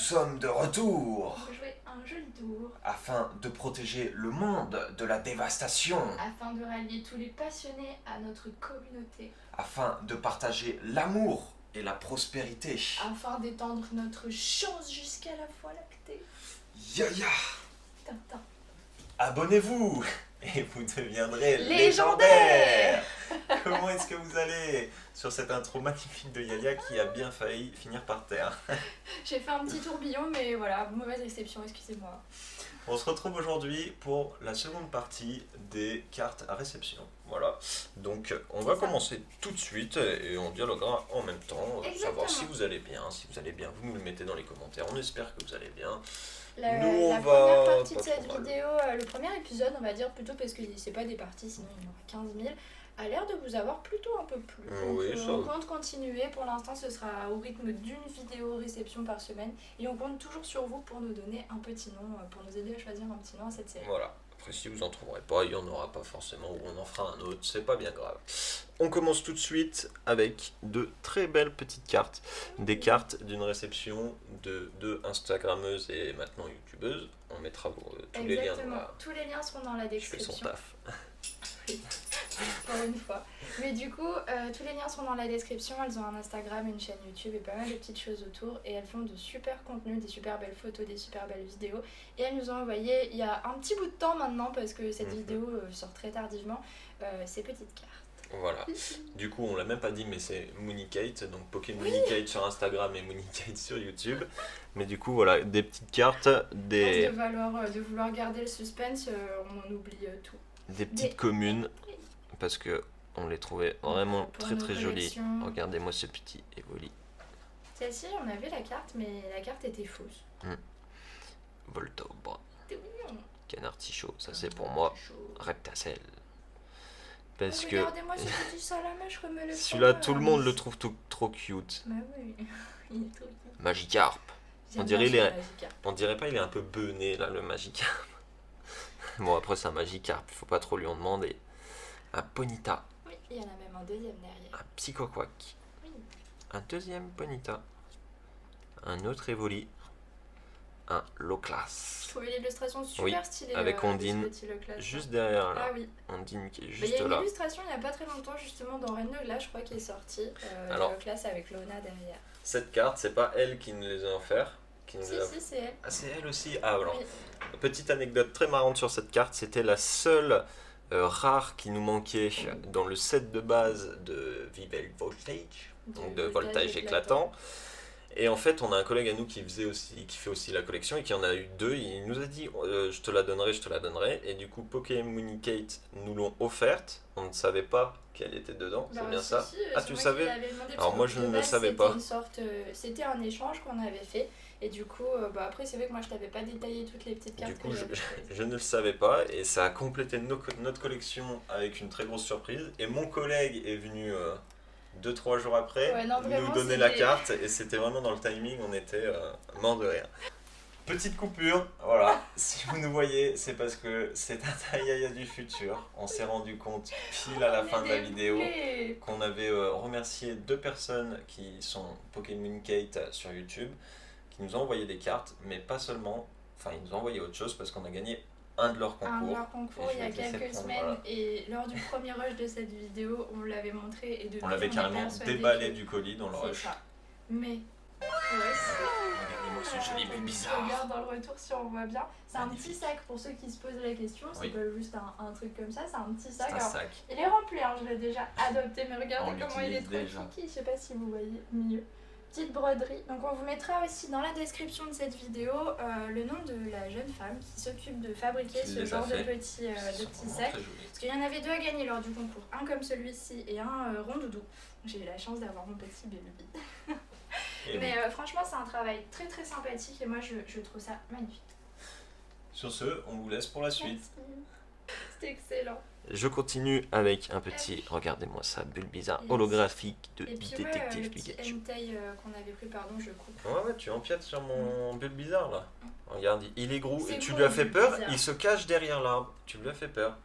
sommes de retour pour jouer un joli tour, afin de protéger le monde de la dévastation, afin de rallier tous les passionnés à notre communauté, afin de partager l'amour et la prospérité. afin d'étendre notre chance jusqu'à la Voie lactée. Ya! Tintin. Abonnez-vous et vous deviendrez Légendaire. Comment est-ce que vous allez sur cette intro magnifique de Yaya qui a bien failli finir par terre? J'ai fait un petit tourbillon, mais voilà, mauvaise réception, excusez-moi. On se retrouve aujourd'hui pour la seconde partie des cartes à réception. Voilà, donc on va commencer tout de suite et on dialoguera en même temps, Exactement. savoir si vous allez bien. Si vous allez bien, vous nous le mettez dans les commentaires, on espère que vous allez bien. La on première va partie de pas cette trop mal. vidéo, le premier épisode, on va dire plutôt parce que c'est pas des parties, sinon il y en aura 15 000, a l'air de vous avoir plutôt un peu plu. Donc, Oui, ça on va. compte continuer. Pour l'instant, ce sera au rythme d'une vidéo réception par semaine. Et on compte toujours sur vous pour nous donner un petit nom, pour nous aider à choisir un petit nom à cette série. Voilà, après si vous en trouverez pas, il y en aura pas forcément, ou on en fera un autre, c'est pas bien grave. On commence tout de suite avec de très belles petites cartes, des cartes d'une réception de deux Instagrammeuses et maintenant YouTubeuses. On mettra tous les liens Exactement. là. Tous les liens seront dans la Je fais description. son taf. Pour une fois. Mais du coup, tous les liens seront dans la description. Elles ont un Instagram, une chaîne YouTube et pas mal de petites choses autour. Et elles font de super contenus, des super belles photos, des super belles vidéos. Et elles nous ont envoyé, il y a un petit bout de temps maintenant, parce que cette vidéo sort très tardivement, ces petites cartes. Voilà. Du coup, on l'a même pas dit, mais c'est Moonikate, donc Pokémonikate sur Instagram et Moonikate sur YouTube. Mais du coup, voilà, des petites cartes, De vouloir garder le suspense, on oublie tout. des petites communes, parce que on les trouvait vraiment Pour très nos très jolies. collections. Regardez-moi ce petit Evoli. Celle-ci, on avait la carte, mais la carte était fausse. Voltobra, C'était mignon. Canartichaud, ça c'est pour moi. Chaud. Reptacel. Parce Oh, que regardez-moi ce petit salamèche comme le celui-là, fromage. tout le monde le trouve trop cute. Bah oui, il est trop cute. Magikarp. J'aime On dirait bien il est- ce Magikarp. On dirait pas il est un peu bené là, le Magikarp. Bon, après c'est un Magikarp, il faut pas trop lui en demander. Un Ponyta, Oui, il y en a même un deuxième derrière. un Psychoquack, Oui. un deuxième Ponyta, un autre Evoli, un Loclas. Je trouvais l'illustration super Oui, stylée. avec de Ondine, ce petit Leclerc. Juste derrière là. Ah oui. Ondine qui est Mais il y juste a une là. illustration il n'y a pas très longtemps, justement, dans Reine de Glace, je crois, qui est sortie. Alors. Le classe avec Lona derrière. Cette carte, c'est pas elle qui nous les a offerts. Qui nous les a... Si, c'est elle. Ah, c'est elle aussi. Ah, alors. Oui. Petite anecdote très marrante sur cette carte, c'était la seule rare qui nous manquait dans le set de base de Vivel Voltage, donc de voltage éclatant. Et en fait, on a un collègue à nous qui fait aussi la collection et qui en a eu deux. Il nous a dit je te la donnerai. Et du coup, Pokémonikate nous l'ont offerte. On ne savait pas qu'elle était dedans, Bah, c'est bien si, ça? si, Ah, c'est tu moi savais? qui l'avais demandé, parce Alors que moi, je de ne le base, savais c'était pas. une sorte, c'était un échange qu'on avait fait. Et du coup, après, c'est vrai que moi, je t'avais pas détaillé toutes les petites cartes Du coup, que j'avais choisies. je ne le savais pas et ça a complété notre collection avec une très grosse surprise. Et mon collègue est venu 2-3 jours après Ouais, non, nous vraiment, donner la c'était- carte et c'était vraiment dans le timing, on était mort de rire. Petite coupure, voilà, si vous nous voyez, c'est parce que c'est un Taïaya du futur. On s'est rendu compte pile à la fin de la vidéo qu'on avait remercié deux personnes qui sont Pokémonikate sur YouTube, qui nous ont envoyé des cartes, mais pas seulement, enfin ils nous ont envoyé autre chose parce qu'on a gagné un de leurs Un de concours. leurs concours Et je il y a vais te laisser quelques prendre, semaines, voilà. et lors du premier rush de cette vidéo, on l'avait montré et depuis On l'avait est carrément persuadé déballé que du colis dans le c'est rush. ça. Mais Regardez-moi ce joli but Je bizarre. regarde dans le retour si on voit bien. C'est un Magnifique. petit sac pour ceux qui se posent la question. C'est Oui. pas juste un truc comme ça, c'est un petit C'est sac. un Alors, sac. il est rempli, hein, je l'ai déjà adopté, mais On regardez comment il est l'utilise trop déjà. kiki. Je sais pas si vous voyez mieux. Petite broderie. Donc on vous mettra aussi dans la description de cette vidéo le nom de la jeune femme qui s'occupe de fabriquer Qui ce les a genre de fait. petits, Ils de sont petits vraiment sacs. très jolis. Parce qu'il y en avait deux à gagner lors du concours. Un comme celui-ci et un rond doudou. J'ai eu la chance d'avoir mon petit bébé. Et Mais franchement, c'est un travail très très sympathique et moi je trouve ça magnifique. sur ce, on vous laisse pour la suite. Merci. C'était excellent. Je continue avec un petit, regardez-moi ça, bulle bizarre Yes. holographique de Et puis détective le petit Pikachu. hentai qu'on avait pris, pardon, je coupe. Ouais, tu empiètes sur mon bulle bizarre là. Regarde, il est gros C'est et tu beau, lui as le fait bulle peur, bizarre. il se cache derrière l'arbre. Tu lui as fait peur.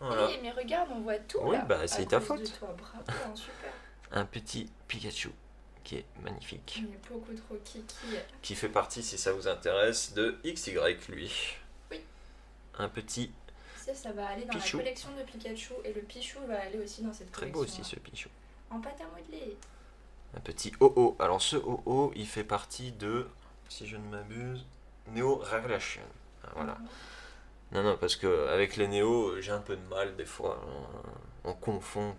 Voilà. Oui, mais regarde, on voit tout Oui, là. bah, c'est à ta cause faute. de toi. Bravo, hein, super. Un petit Pikachu qui est magnifique. Il est beaucoup trop kiki. Qui fait partie, si ça vous intéresse, de XY, lui. Oui. Un petit... Ça va aller dans Pichou. la collection de Pikachu et le Pichou va aller aussi dans cette Très collection. beau aussi ce Pichou. En pâte à modeler. Un petit OO. Alors ce OO, il fait partie de, si je ne m'abuse, Neo Revelation. Ah, voilà. Non, parce que avec les Néo, j'ai un peu de mal des fois. On confond.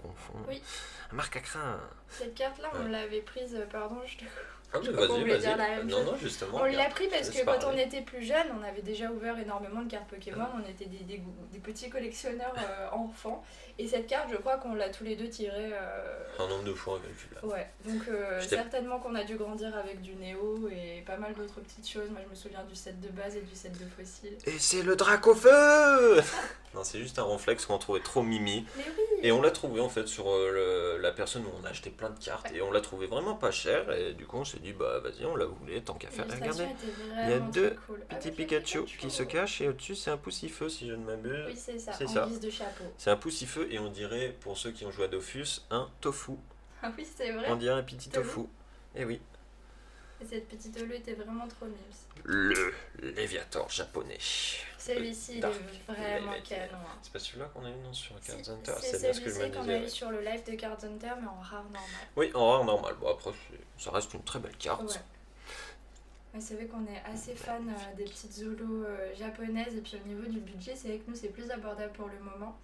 Oui. Marc à crin. Cette carte-là, on l'avait prise, pardon, je te... Ah oui, Je crois qu'on voulait dire la vas-y. même Non, chose. justement. On l'a pris parce que laisse quand on parler. était plus jeune, on avait déjà ouvert énormément de cartes Pokémon, on était des petits collectionneurs enfants. Et cette carte, je crois qu'on l'a tous les deux tirée. Un nombre de fois incalculable. Ouais, donc J'étais- certainement qu'on a dû grandir avec du Néo et pas mal d'autres petites choses. Moi je me souviens du set de base et du set de fossiles. Et c'est le Dracofeu. Non, c'est juste un réflexe qu'on trouvait trop mimi. Mais oui. Et on l'a trouvé en fait sur la personne où on a acheté plein de cartes. Et on l'a trouvé vraiment pas cher. Et du coup, on s'est dit, bah vas-y, on la voulait, tant qu'à faire. Et L'illustration regardez, était il y a vraiment deux très cool. petit Avec le Pikachu qui se cache. Et au-dessus, c'est un poussifeu, si je ne m'abuse. Oui, c'est ça, C'est en ça. guise de chapeau. C'est un poussifeu. Et on dirait, pour ceux qui ont joué à Dofus, un tofu. Ah oui, c'est vrai. On dirait un petit T'as vu tofu. Et oui. Et cette petite holo était vraiment trop mimes. Le Léviator japonais. Celui-ci, il Dark est vraiment Leviathan. cano. Hein. C'est pas celui-là qu'on a eu non, sur Card Si, Hunter. c'est bien ce que je me celui-ci qu'on disais. a eu Ouais. sur le live de Card Hunter, mais en rare normal. Oui, en rare normal. Bon, après, ça reste une très belle carte. Ouais. Mais c'est vrai qu'on est assez fan des petites zolos japonaises, et puis au niveau du budget, c'est vrai que nous, c'est plus abordable pour le moment.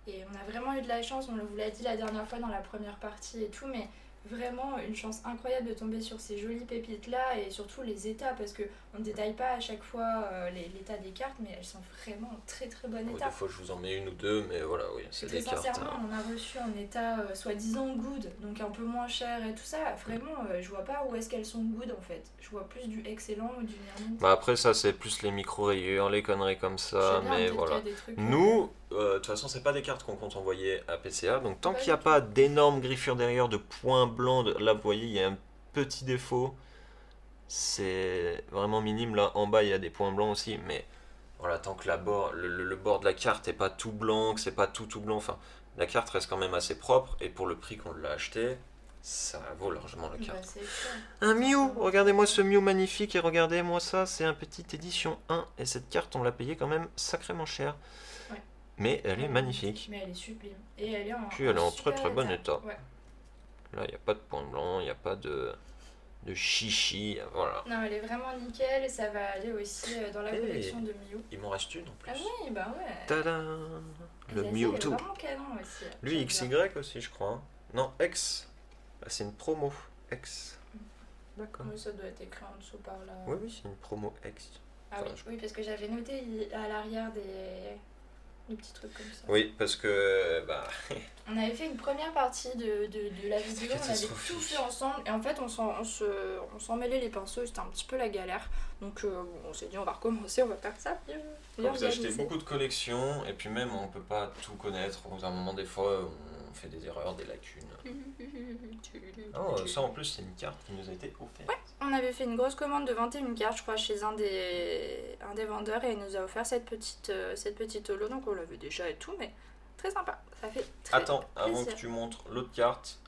Et on a vraiment eu de la chance, on vous l'a dit la dernière fois dans la première partie et tout, mais vraiment une chance incroyable de tomber sur ces jolies pépites là et surtout les états, parce que on ne détaille pas à chaque fois l'état des cartes, mais elles sont vraiment en très très bon Bon, état. des fois, je vous en mets une ou deux, mais voilà, oui, c'est Très des cartes. sincèrement, Hein. on en a reçu en état soi-disant good, donc un peu moins cher et tout ça. Vraiment, je vois pas où est-ce qu'elles sont good en fait. Je vois plus du excellent ou du near mint. Bah après, ça, c'est plus les micro-rayures, les conneries comme Je ça, sais bien, mais peut-être voilà. qu'il y a des trucs, Nous, de toute façon, c'est pas des cartes qu'on compte envoyer à PCA, donc tant Pas qu'il n'y a du pas d'énormes griffures derrière, de points blancs, là, vous voyez, il y a un petit défaut. C'est vraiment minime, là, en bas, il y a des points blancs aussi, mais voilà, tant que le bord de la carte est pas tout blanc, que c'est pas tout blanc, enfin, la carte reste quand même assez propre, et pour le prix qu'on l'a acheté, ça vaut largement la bah, carte. c'est clair. Un Mew, regardez-moi ce Mew magnifique, et regardez-moi ça, c'est un petit édition 1, et cette carte, on l'a payée quand même sacrément cher. Ouais. Mais elle est magnifique. Mais elle est sublime. Et elle est en, Puis elle est en très, super très bon état. Ouais. Là, il n'y a pas de point blanc, il n'y a pas de chichi, voilà. Non, elle est vraiment nickel. Ça va aller aussi dans la Hey. collection de Mew. Il m'en reste une en plus. Ah oui, bah ouais. Tada. Le Celle-ci, elle est Mewtwo. vraiment canon aussi. Lui, J'aime bien. XY aussi, je crois. Hein. Non, X. Ah, c'est une promo. X. D'accord. Oui, ça doit être écrit en dessous par là. Oui, oui, c'est une promo X. Ah Enfin, oui, oui, parce que j'avais noté à l'arrière des petits trucs comme ça. Oui, parce que bah, On avait fait une première partie de la vidéo, on avait catastrophique. tout fait ensemble et en fait on s'en mêlait les pinceaux, c'était un petit peu la galère. Donc bon, on s'est dit on va recommencer, on va faire ça mieux. quand vous achetez organisé. beaucoup de collections, et puis même on peut pas tout connaître, à un moment des fois on fait des erreurs, des lacunes. Oh, ça en plus c'est une carte qui nous a été offerte. On avait fait une grosse commande de 21 cartes, je crois, chez un des vendeurs et il nous a offert cette petite holo, donc on l'avait déjà et tout, mais très sympa. Ça fait très Attends, avant plaisir. que tu montres l'autre carte,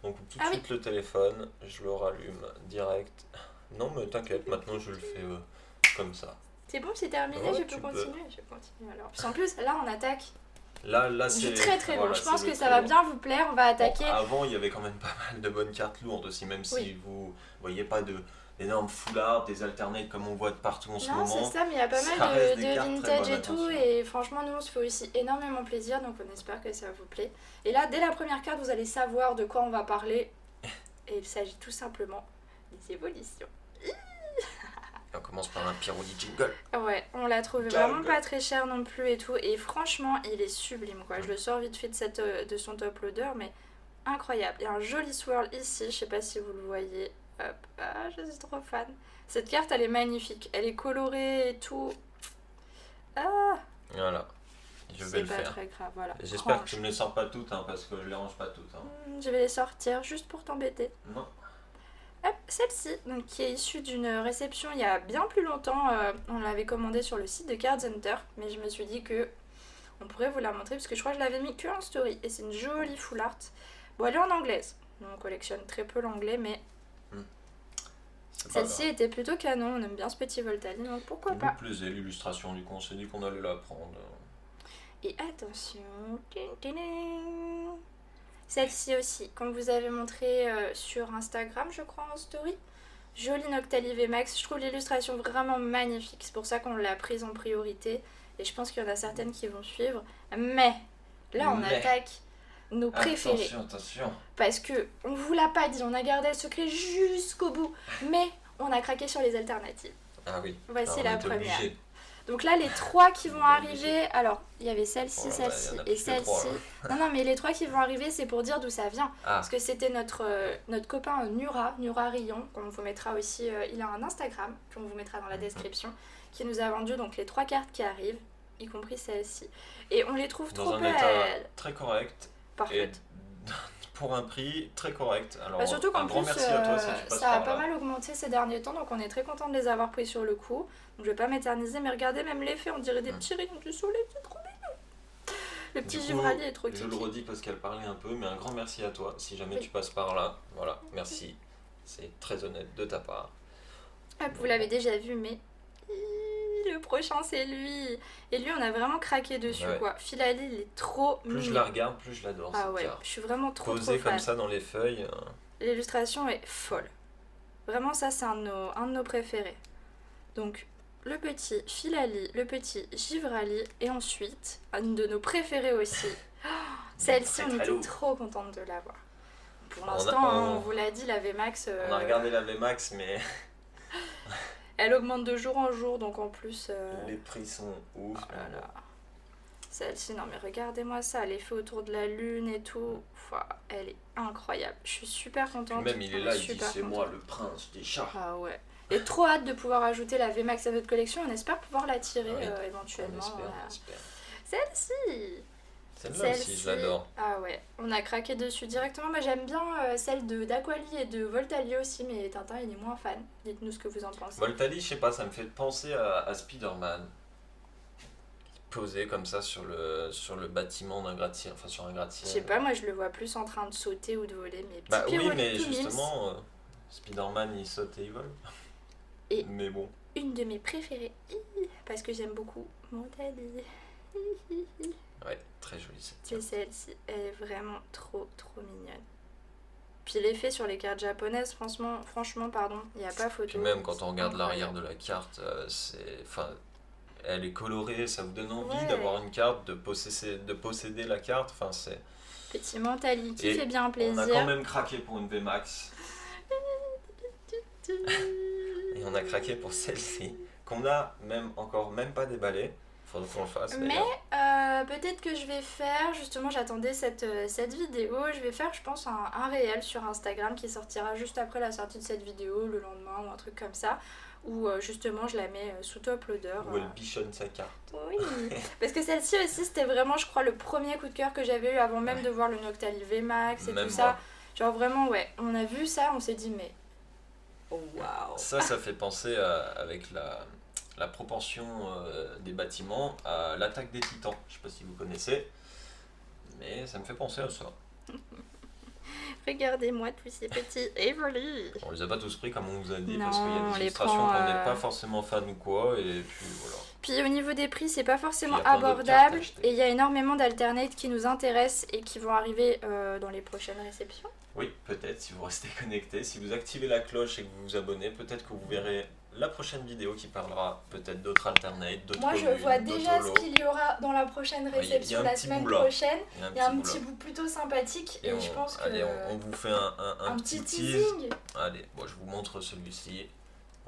on coupe tout de Ah oui. suite le téléphone, je le rallume direct. Non mais t'inquiète, maintenant je le fais comme ça. C'est bon, c'est terminé, Ouais, je tu peux peux. continuer. Je continue alors. Puis en plus, là on attaque. Là c'est C'est très très voilà, lourd. Je c'est pense le que ça très va lourd. bien vous plaire. On va attaquer. Bon, avant il y avait quand même pas mal de bonnes cartes lourdes aussi, même si Oui. vous voyez pas d'énormes foulards, des alternates comme on voit de partout en ce Non, moment. c'est ça, mais il y a pas ça mal reste de des cartes très vintage bonne et tout. intention. Et franchement, nous on se fait aussi énormément plaisir. Donc on espère que ça vous plaît. Et là, dès la première carte, vous allez savoir de quoi on va parler. Et il s'agit tout simplement des évolutions. On commence par un Pyroli Jingle. Ouais, on l'a trouvé Jungle. vraiment pas très cher non plus et tout. Et franchement, il est sublime quoi. Je le sors vite fait de son top loader, mais incroyable. Il y a un joli swirl ici, je sais pas si vous le voyez. Hop, ah, je suis trop fan. Cette carte, elle est magnifique. Elle est colorée et tout. Ah, Voilà, je vais c'est le pas faire. très grave, voilà. J'espère que Range. tu me les sors pas toutes, hein, parce que je les range pas toutes. Hein. Je vais les sortir juste pour t'embêter. Non. Hop, celle-ci, donc qui est issue d'une réception il y a bien plus longtemps. On l'avait commandée sur le site de Cards Hunter, mais je me suis dit que on pourrait vous la montrer parce que je crois que je l'avais mis que en story. Et c'est une jolie full art. Bon, elle est en anglaise. Nous, on collectionne très peu l'anglais, mais C'est pas Celle-ci grave. était plutôt canon, on aime bien ce petit Voltali, donc pourquoi Ça pas. nous plaisait l'illustration, du coup on s'est dit qu'on allait la prendre. Et attention, celle-ci aussi, comme vous avez montré sur Instagram, je crois, en story. Jolie Noctali VMAX, je trouve l'illustration vraiment magnifique, c'est pour ça qu'on l'a prise en priorité. Et je pense qu'il y en a certaines qui vont suivre. Mais là, on attaque nos préférés. Attention. Parce que on vous l'a pas dit, on a gardé le secret jusqu'au bout. Mais on a craqué sur les alternatives. Ah oui. Voici Alors, la on était première. obligé. Donc là, les 3 qui vont On est arriver, alors il y avait celle-ci, Oh là là, celle-ci il y en a et plus que trois, celle-ci. Non, mais les 3 qui vont arriver, c'est pour dire d'où ça vient. Ah, Parce que c'était notre copain Nura Rion, qu'on vous mettra aussi, il a un Instagram, qu'on vous mettra dans la description, qui nous a vendu donc les 3 cartes qui arrivent, y compris celle-ci. Et on les trouve dans trop un belles. état très correct. Parfait. Et pour un prix très correct. Alors, Bah surtout qu'en un grand plus, merci à toi si tu passes ça a par pas là. mal augmenté ces derniers temps, donc on est très content de les avoir pris sur le coup. Donc je vais pas m'éterniser, mais regardez même l'effet, on dirait des petits rayons du soleil, c'est trop mignon. Le petit Du coup, givralier est trop Je le kiki. redis parce qu'elle parlait un peu, mais un grand merci à toi si jamais Oui. tu passes par là. Voilà, merci. C'est très honnête de ta part. Ah, vous l'avez déjà vu, mais le prochain c'est lui. Et lui, on a vraiment craqué dessus, Ouais. quoi. Filali, il est trop Plus mignon. je la regarde, plus je l'adore. Ah cette ouais, carte. je suis vraiment trop Posée fan. comme ça dans les feuilles. L'illustration est folle. Vraiment, ça, c'est un de nos préférés. Donc, le petit Filali, le petit Givrali, et ensuite, une de nos préférés aussi. Celle-ci, Très, on très était lourd. trop contente de l'avoir. Pour On a- l'instant, on- on vous l'a dit, la VMAX, On a regardé la VMAX, mais elle augmente de jour en jour, donc en plus... les prix sont ouf. Oh là là. Celle-ci, non mais regardez-moi ça, l'effet autour de la lune et tout, Ouah, elle est incroyable. Je suis super Puis contente. même il est on là, il dit super c'est contents. moi le prince des chats. Ah ouais. Et trop hâte de pouvoir ajouter la VMAX à notre collection, on espère pouvoir la tirer Oui, éventuellement. On espère. Celle-ci Celle-là aussi, je l'adore. Ah ouais, on a craqué dessus directement. Moi j'aime bien celle d'Aquali et de Voltali aussi, mais Tintin il est moins fan. Dites-nous ce que vous en pensez. Voltali, je sais pas, ça me fait penser à Spider-Man. Posé comme ça sur le bâtiment d'un gratte-ciel, enfin sur un Je gratte-ciel. sais pas, moi je le vois plus en train de sauter ou de voler, mais petit Bah oui, Piroli mais tout mimes. justement, Spider-Man il saute et il vole. Et- Mais bon. Une de mes préférées, parce que j'aime beaucoup Voltali. Ouais, très jolie cette C'est carte. celle-ci, elle est vraiment trop mignonne. Puis l'effet sur les cartes japonaises, franchement, pardon, il n'y a pas photo. Puis même quand on regarde C'est l'arrière incroyable. de la carte, enfin, elle est colorée, ça vous donne envie Ouais. d'avoir une carte, de posséder la carte. Enfin, c'est. Petit Mentali qui Et fait bien On a plaisir. quand même craqué pour une VMAX. Et on a craqué pour celle-ci, qu'on a même pas déballé. Faudrait qu'on le fasse. Mais d'ailleurs. peut-être que je vais faire, justement j'attendais cette vidéo, je vais faire je pense un réel sur Instagram qui sortira juste après la sortie de cette vidéo, le lendemain ou un truc comme ça, où justement je la mets sous top loader. Où elle bichonne sa carte. Oui, parce que celle-ci aussi c'était vraiment je crois le premier coup de cœur que j'avais eu avant même de voir le Noctali VMAX et Même tout moi. ça. Genre vraiment ouais, on a vu ça, on s'est dit mais oh waouh. Ça fait penser avec la propension des bâtiments à l'attaque des titans. Je sais pas si vous connaissez, mais ça me fait penser à ça. Regardez-moi tous ces petits Everly. On les a pas tous pris comme on vous a dit Non, parce qu'il y a on des les illustrations prend, qu'on n'est pas forcément fan ou quoi, et puis voilà. Puis au niveau des prix, c'est pas forcément Puis il y a plein d'autres cartes à abordable acheter. et il y a énormément d'alternates qui nous intéressent et qui vont arriver dans les prochaines réceptions. Oui, peut-être si vous restez connecté, si vous activez la cloche et que vous vous abonnez, peut-être que vous verrez la prochaine vidéo qui parlera peut-être d'autres alternates, d'autres Moi je communes, vois d'autres déjà ce lots. qu'il y aura dans la prochaine il y a réception un la petit semaine bout là. prochaine. Il y a un bout petit là. bout plutôt sympathique et, Et je pense que allez, on vous fait un petit tease. teasing. Allez, bon, je vous montre celui-ci.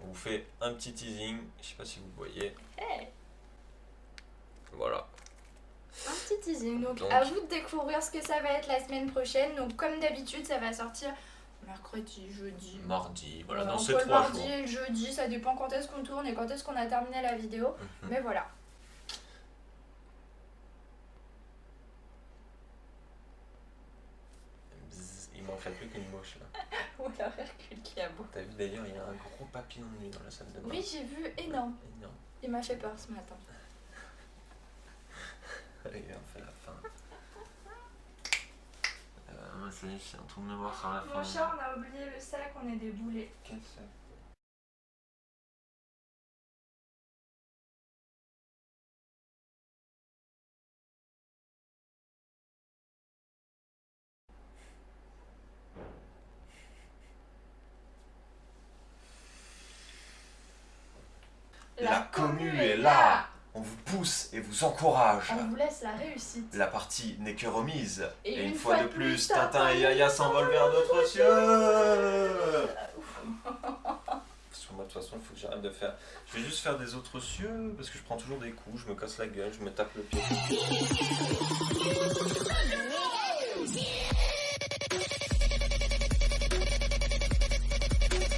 On vous fait un petit teasing. Je sais pas si vous voyez. Hey, Voilà. un petit teasing. Donc Donc- à vous de découvrir ce que ça va être la semaine prochaine. Donc comme d'habitude ça va sortir mercredi, jeudi. Mardi. Voilà, dans Entre ces le 3 mardi jours. et le jeudi, ça dépend quand est-ce qu'on tourne et quand est-ce qu'on a terminé la vidéo. Mhm. Mais voilà. Bzzz, il m'en fait plus qu'une mouche là. Ou alors Hercule qui a beau. T'as vu d'ailleurs, il y a un gros papillon de nuit dans la salle de bain. Oui, j'ai vu, énorme. Énorme. Il m'a fait peur ce matin. Allez, on fait la fin. ça y est, je suis en train de me voir sur la fin. Mon chat, on a oublié le sac, on est des boulets. Quel sac? La commu est là. On vous pousse et vous encourage. On vous laisse la réussite. La partie n'est que remise. Et une fois de plus, Tintin et Yaya s'envolent vers d'autres cieux. Parce que moi, de toute façon, il faut que j'arrête de faire. Je vais juste faire des autres cieux parce que je prends toujours des coups, je me casse la gueule, je me tape le pied.